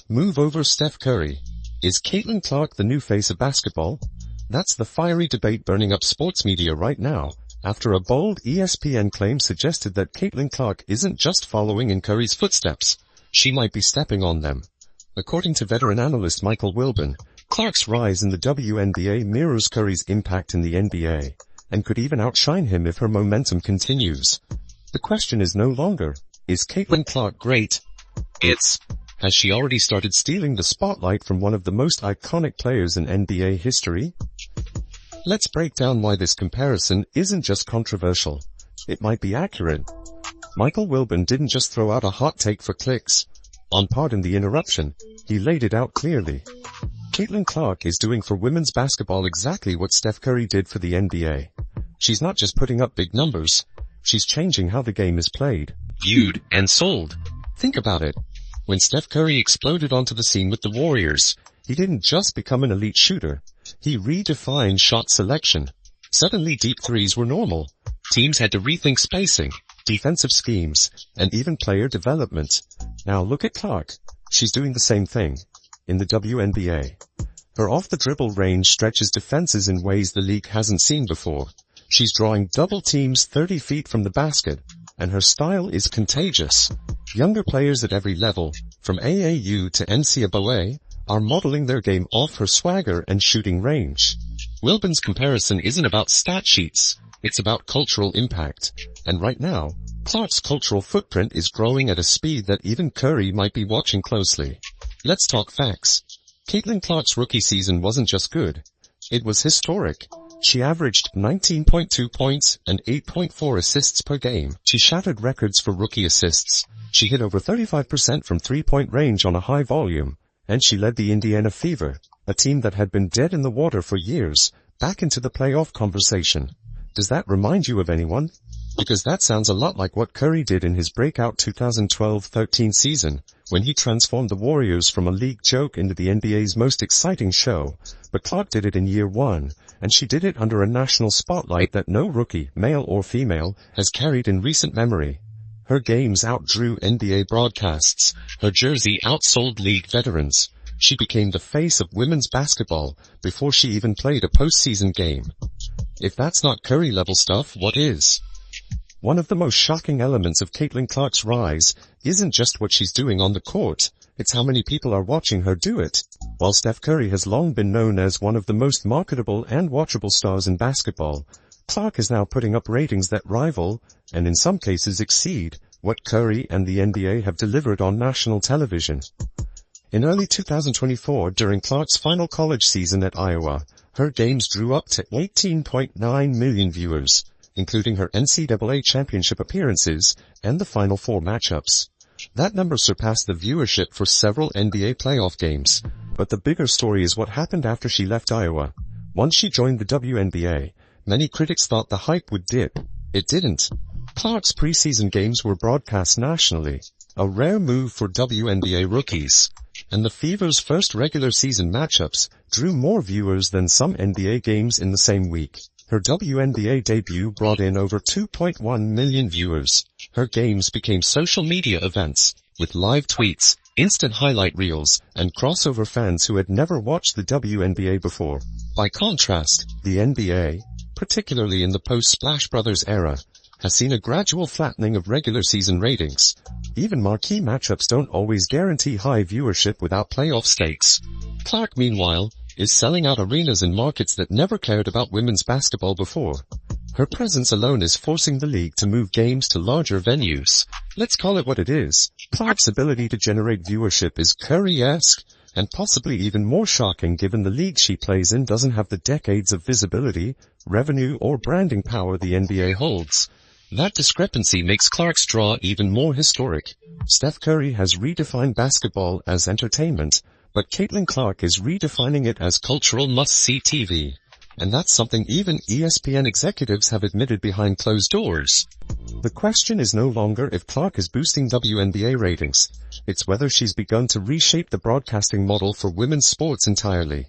Move over Steph Curry. Is Caitlin Clark the new face of basketball? That's the fiery debate burning up sports media right now, after a bold ESPN claim suggested that Caitlin Clark isn't just following in Curry's footsteps, she might be stepping on them. According to veteran analyst Michael Wilburn, Clark's rise in the WNBA mirrors Curry's impact in the NBA, and could even outshine him if her momentum continues. The question is no longer, is Caitlin Clark great? It's, has she already started stealing the spotlight from one of the most iconic players in NBA history? Let's break down why this comparison isn't just controversial. It might be accurate. Michael Wilburn didn't just throw out a hot take for clicks. Pardon the interruption, he laid it out clearly. Caitlin Clark is doing for women's basketball exactly what Steph Curry did for the NBA. She's not just putting up big numbers, she's changing how the game is played, viewed, and sold. Think about it. When Steph Curry exploded onto the scene with the Warriors, he didn't just become an elite shooter, he redefined shot selection. Suddenly deep threes were normal. Teams had to rethink spacing, defensive schemes, and even player development. Now look at Clark. She's doing the same thing in the WNBA. Her off-the-dribble range stretches defenses in ways the league hasn't seen before. She's drawing double teams 30 feet from the basket, and her style is contagious. Younger players at every level, from AAU to NCAA, are modeling their game off her swagger and shooting range. Wilburn's comparison isn't about stat sheets, it's about cultural impact. And right now, Clark's cultural footprint is growing at a speed that even Curry might be watching closely. Let's talk facts. Caitlin Clark's rookie season wasn't just good, it was historic. She averaged 19.2 points and 8.4 assists per game. She shattered records for rookie assists. She hit over 35% from three-point range on a high volume. And she led the Indiana Fever, a team that had been dead in the water for years, back into the playoff conversation. Does that remind you of anyone? Because that sounds a lot like what Curry did in his breakout 2012-13 season, when he transformed the Warriors from a league joke into the NBA's most exciting show. But Clark did it in year one, and she did it under a national spotlight that no rookie, male or female, has carried in recent memory. Her games outdrew NBA broadcasts. Her jersey outsold league veterans. She became the face of women's basketball before she even played a postseason game. If that's not Curry-level stuff, what is? One of the most shocking elements of Caitlin Clark's rise isn't just what she's doing on the court, it's how many people are watching her do it. While Steph Curry has long been known as one of the most marketable and watchable stars in basketball, Clark is now putting up ratings that rival, and in some cases exceed, what Curry and the NBA have delivered on national television. In early 2024, during Clark's final college season at Iowa, her games drew up to 18.9 million viewers, including her NCAA championship appearances and the Final Four matchups. That number surpassed the viewership for several NBA playoff games. But the bigger story is what happened after she left Iowa. Once she joined the WNBA, many critics thought the hype would dip. It didn't. Clark's preseason games were broadcast nationally, a rare move for WNBA rookies. And the Fever's first regular season matchups drew more viewers than some NBA games in the same week. Her WNBA debut brought in over 2.1 million viewers. Her games became social media events, with live tweets, instant highlight reels, and crossover fans who had never watched the WNBA before. By contrast, the NBA, particularly in the post-Splash Brothers era, has seen a gradual flattening of regular season ratings. Even marquee matchups don't always guarantee high viewership without playoff stakes. Clark, meanwhile, is selling out arenas in markets that never cared about women's basketball before. Her presence alone is forcing the league to move games to larger venues. Let's call it what it is. Clark's ability to generate viewership is Curry-esque, and possibly even more shocking given the league she plays in doesn't have the decades of visibility, revenue, or branding power the NBA holds. That discrepancy makes Clark's draw even more historic. Steph Curry has redefined basketball as entertainment, but Caitlin Clark is redefining it as cultural must-see TV. And that's something even ESPN executives have admitted behind closed doors. The question is no longer if Clark is boosting WNBA ratings. It's whether she's begun to reshape the broadcasting model for women's sports entirely.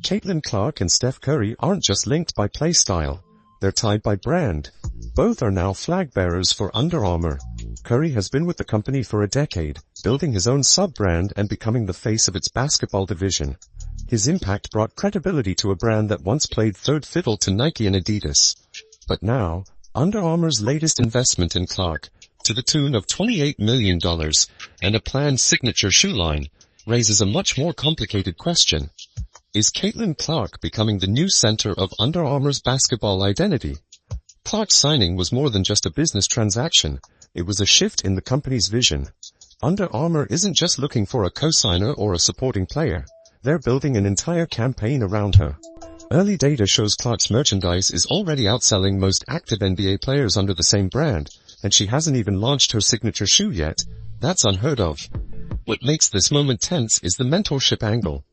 Caitlin Clark and Steph Curry aren't just linked by play style. They're tied by brand. Both are now flag bearers for Under Armour, Curry has been with the company for a decade, building his own sub-brand and becoming the face of its basketball division. His impact brought credibility to a brand that once played third fiddle to Nike and Adidas. But now, Under Armour's latest investment in Clark, to the tune of $28 million, and a planned signature shoe line, raises a much more complicated question. Is Caitlin Clark becoming the new center of Under Armour's basketball identity? Clark's signing was more than just a business transaction. It was a shift in the company's vision. Under Armour isn't just looking for a co-signer or a supporting player. They're building an entire campaign around her. Early data shows Clark's merchandise is already outselling most active NBA players under the same brand, and she hasn't even launched her signature shoe yet. That's unheard of. What makes this moment tense is the mentorship angle.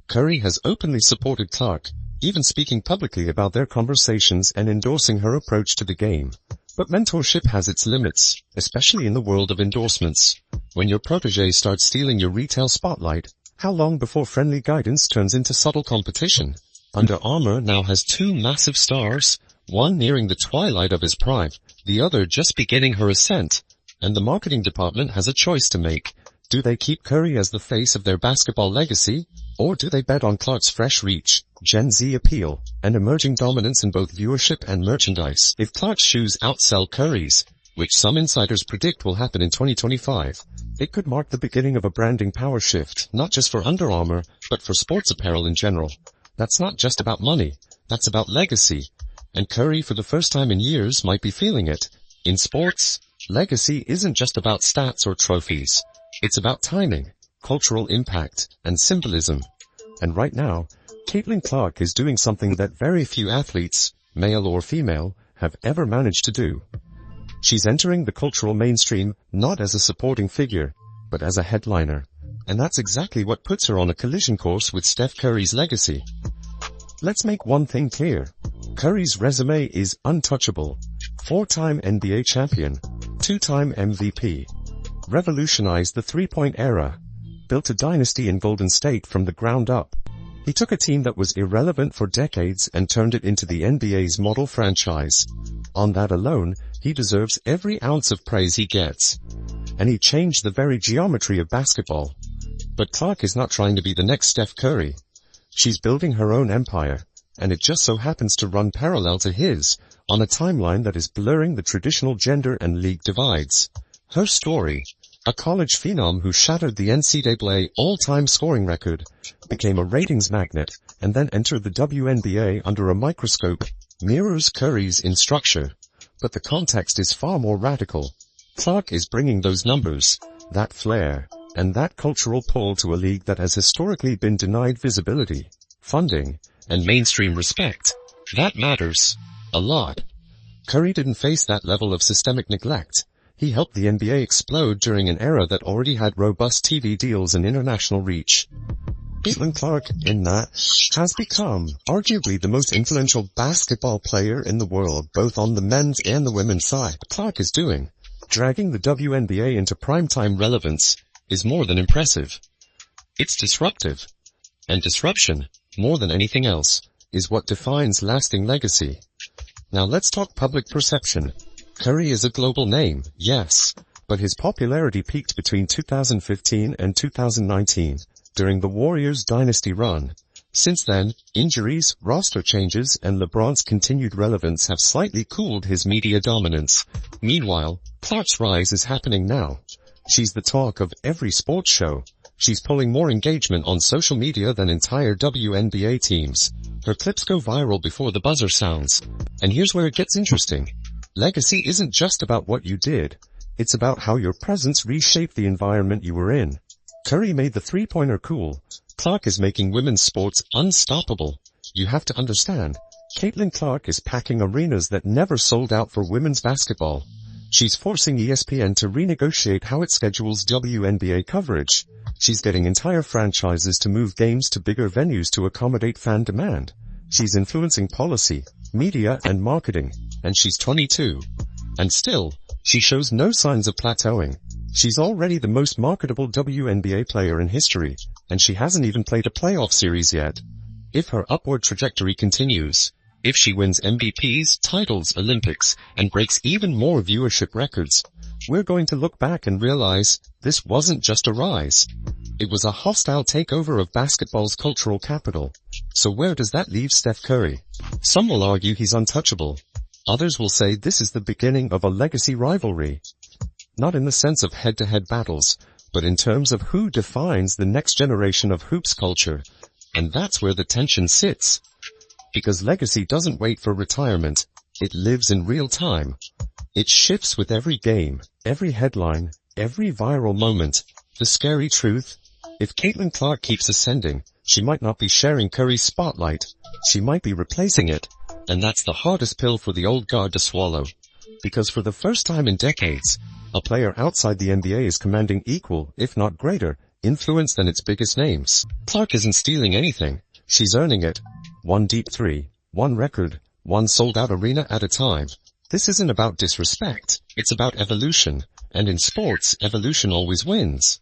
Curry has openly supported Clark, even speaking publicly about their conversations and endorsing her approach to the game. But mentorship has its limits, especially in the world of endorsements. When your protege starts stealing your retail spotlight, how long before friendly guidance turns into subtle competition? Under Armour now has two massive stars, one nearing the twilight of his prime, the other just beginning her ascent, and the marketing department has a choice to make. Do they keep Curry as the face of their basketball legacy, or do they bet on Clark's fresh reach, Gen Z appeal, and emerging dominance in both viewership and merchandise? If Clark's shoes outsell Curry's, which some insiders predict will happen in 2025, it could mark the beginning of a branding power shift, not just for Under Armour, but for sports apparel in general. That's not just about money, that's about legacy. And Curry, for the first time in years, might be feeling it. In sports, legacy isn't just about stats or trophies. It's about timing, cultural impact, and symbolism. And right now, Caitlin Clark is doing something that very few athletes, male or female, have ever managed to do. She's entering the cultural mainstream not as a supporting figure, but as a headliner. And that's exactly what puts her on a collision course with Steph Curry's legacy. Let's make one thing clear. Curry's resume is untouchable. 4-time NBA champion, 2-time MVP. Revolutionized the three-point era. Built a dynasty in Golden State from the ground up. He took a team that was irrelevant for decades and turned it into the NBA's model franchise. On that alone, he deserves every ounce of praise he gets. And he changed the very geometry of basketball. But Clark is not trying to be the next Steph Curry. She's building her own empire, and it just so happens to run parallel to his, on a timeline that is blurring the traditional gender and league divides. Her story, a college phenom who shattered the NCAA all-time scoring record, became a ratings magnet, and then entered the WNBA under a microscope, mirrors Curry's in structure. But the context is far more radical. Clark is bringing those numbers, that flair, and that cultural pull to a league that has historically been denied visibility, funding, and mainstream respect. That matters a lot. Curry didn't face that level of systemic neglect. He helped the NBA explode during an era that already had robust TV deals and international reach. Caitlin Clark, in that, has become arguably the most influential basketball player in the world, both on the men's and the women's side. What Clark is doing, dragging the WNBA into primetime relevance, is more than impressive. It's disruptive. And disruption, more than anything else, is what defines lasting legacy. Now let's talk public perception. Curry is a global name, yes, but his popularity peaked between 2015 and 2019, during the Warriors' dynasty run. Since then, injuries, roster changes, and LeBron's continued relevance have slightly cooled his media dominance. Meanwhile, Clark's rise is happening now. She's the talk of every sports show. She's pulling more engagement on social media than entire WNBA teams. Her clips go viral before the buzzer sounds. And here's where it gets interesting. Legacy isn't just about what you did. It's about how your presence reshaped the environment you were in. Curry made the three-pointer cool. Clark is making women's sports unstoppable. You have to understand, Caitlin Clark is packing arenas that never sold out for women's basketball. She's forcing ESPN to renegotiate how it schedules WNBA coverage. She's getting entire franchises to move games to bigger venues to accommodate fan demand. She's influencing policy, media, and marketing. And she's 22. And still, she shows no signs of plateauing. She's already the most marketable WNBA player in history, and she hasn't even played a playoff series yet. If her upward trajectory continues, if she wins MVPs, titles, Olympics, and breaks even more viewership records, we're going to look back and realize this wasn't just a rise. It was a hostile takeover of basketball's cultural capital. So where does that leave Steph Curry? Some will argue he's untouchable. Others will say this is the beginning of a legacy rivalry. Not in the sense of head-to-head battles, but in terms of who defines the next generation of hoops culture. And that's where the tension sits. Because legacy doesn't wait for retirement. It lives in real time. It shifts with every game, every headline, every viral moment. The scary truth? If Caitlin Clark keeps ascending, she might not be sharing Curry's spotlight. She might be replacing it. And that's the hardest pill for the old guard to swallow. Because for the first time in decades, a player outside the NBA is commanding equal, if not greater, influence than its biggest names. Clark isn't stealing anything. She's earning it. One deep three, one record, one sold-out arena at a time. This isn't about disrespect. It's about evolution. And in sports, evolution always wins.